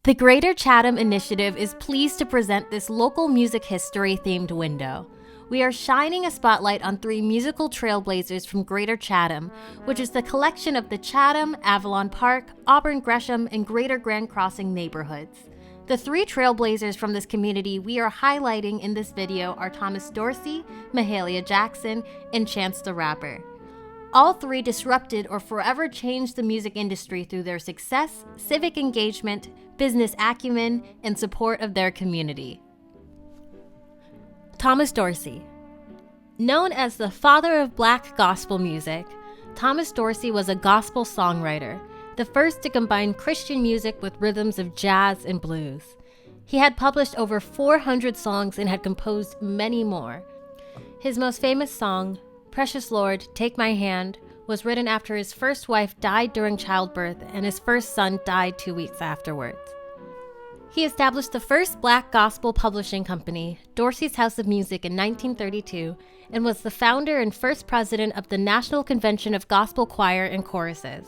The Greater Chatham Initiative is pleased to present this local music history-themed window. We are shining a spotlight on 3 musical trailblazers from Greater Chatham, which is the collection of the Chatham, Avalon Park, Auburn Gresham, and Greater Grand Crossing neighborhoods. The 3 trailblazers from this community we are highlighting in this video are Thomas Dorsey, Mahalia Jackson, and Chance the Rapper. All 3 disrupted or forever changed the music industry through their success, civic engagement, business acumen, and support of their community. Thomas Dorsey. Known as the father of Black gospel music, Thomas Dorsey was a gospel songwriter, the first to combine Christian music with rhythms of jazz and blues. He had published over 400 songs and had composed many more. His most famous song, Precious Lord, Take My Hand, was written after his first wife died during childbirth and his first son died 2 weeks afterwards. He established the first Black gospel publishing company, Dorsey's House of Music, in 1932, and was the founder and first president of the National Convention of Gospel Choir and Choruses.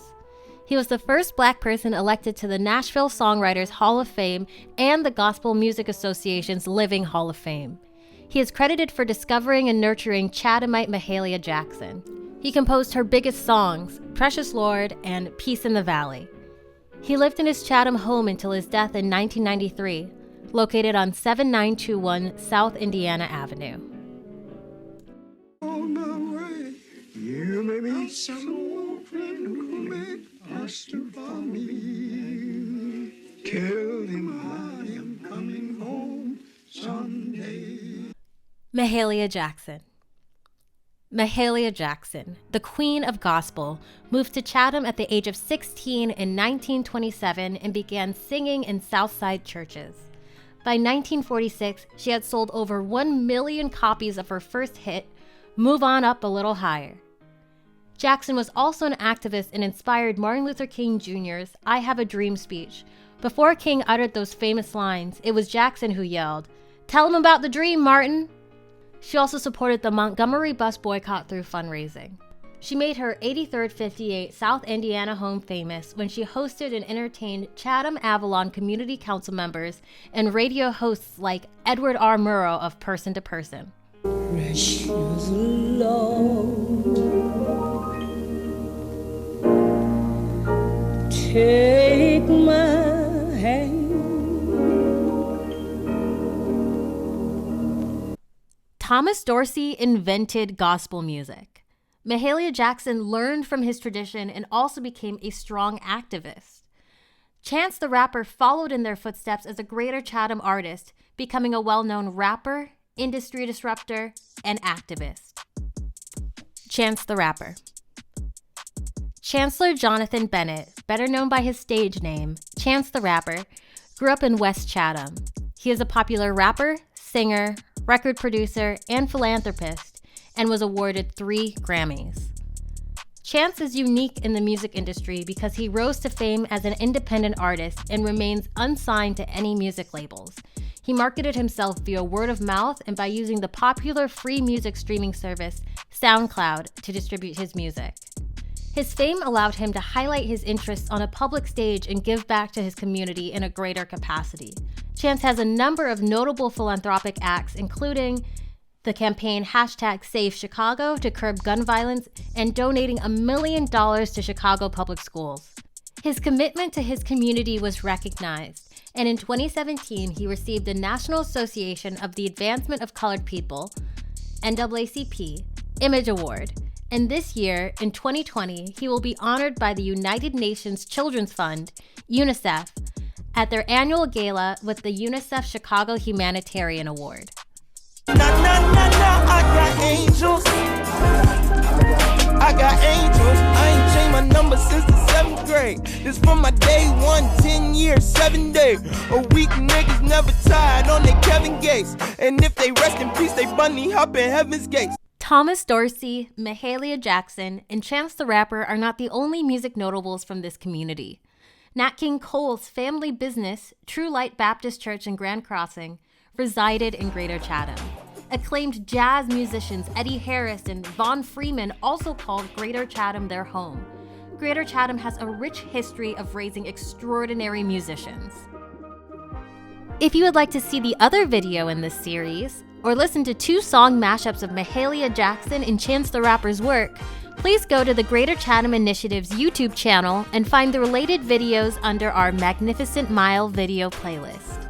He was the first Black person elected to the Nashville Songwriters Hall of Fame and the Gospel Music Association's Living Hall of Fame. He is credited for discovering and nurturing Chathamite Mahalia Jackson. He composed her biggest songs, Precious Lord and Peace in the Valley. He lived in his Chatham home until his death in 1993, located on 7921 South Indiana Avenue. On my way, you may meet some old friend who may ask for me. Tell him I am coming home someday. Mahalia Jackson. Mahalia Jackson, the queen of gospel, moved to Chatham at the age of 16 in 1927 and began singing in Southside churches. By 1946, she had sold over 1 million copies of her first hit, Move On Up a Little Higher. Jackson was also an activist and inspired Martin Luther King Jr.'s I Have a Dream speech. Before King uttered those famous lines, it was Jackson who yelled, "Tell him about the dream, Martin!" She also supported the Montgomery bus boycott through fundraising. She made her 83rd 58 South Indiana home famous when she hosted and entertained Chatham Avalon Community Council members and radio hosts like Edward R. Murrow of Person to Person. Precious Lord, take my hand. Thomas Dorsey invented gospel music. Mahalia Jackson learned from his tradition and also became a strong activist. Chance the Rapper followed in their footsteps as a Greater Chatham artist, becoming a well-known rapper, industry disruptor, and activist. Chance the Rapper. Chancellor Jonathan Bennett, better known by his stage name, Chance the Rapper, grew up in West Chatham. He is a popular rapper, singer, record producer, and philanthropist, and was awarded 3 Grammys. Chance is unique in the music industry because he rose to fame as an independent artist and remains unsigned to any music labels. He marketed himself via word of mouth and by using the popular free music streaming service SoundCloud to distribute his music. His fame allowed him to highlight his interests on a public stage and give back to his community in a greater capacity. Chance has a number of notable philanthropic acts, including the campaign #SaveChicago to curb gun violence and donating $1 million to Chicago public schools. His commitment to his community was recognized, and in 2017, he received the National Association of the Advancement of Colored People, NAACP, Image Award. And this year, in 2020, he will be honored by the United Nations Children's Fund, UNICEF, at their annual gala with the UNICEF Chicago Humanitarian Award. I got angels. I ain't changed my number since the 7th grade. This from my day 1, 10 years, 7 days. A week niggas never tired on their Kevin Gates. And if they rest in peace, they bunny hop in heaven's gates. Thomas Dorsey, Mahalia Jackson, and Chance the Rapper are not the only music notables from this community. Nat King Cole's family business, True Light Baptist Church in Grand Crossing, resided in Greater Chatham. Acclaimed jazz musicians Eddie Harris and Vaughn Freeman also called Greater Chatham their home. Greater Chatham has a rich history of raising extraordinary musicians. If you would like to see the other video in this series, or listen to 2 song mashups of Mahalia Jackson and Chance the Rapper's work, please go to the Greater Chatham Initiative's YouTube channel and find the related videos under our Magnificent Mile video playlist.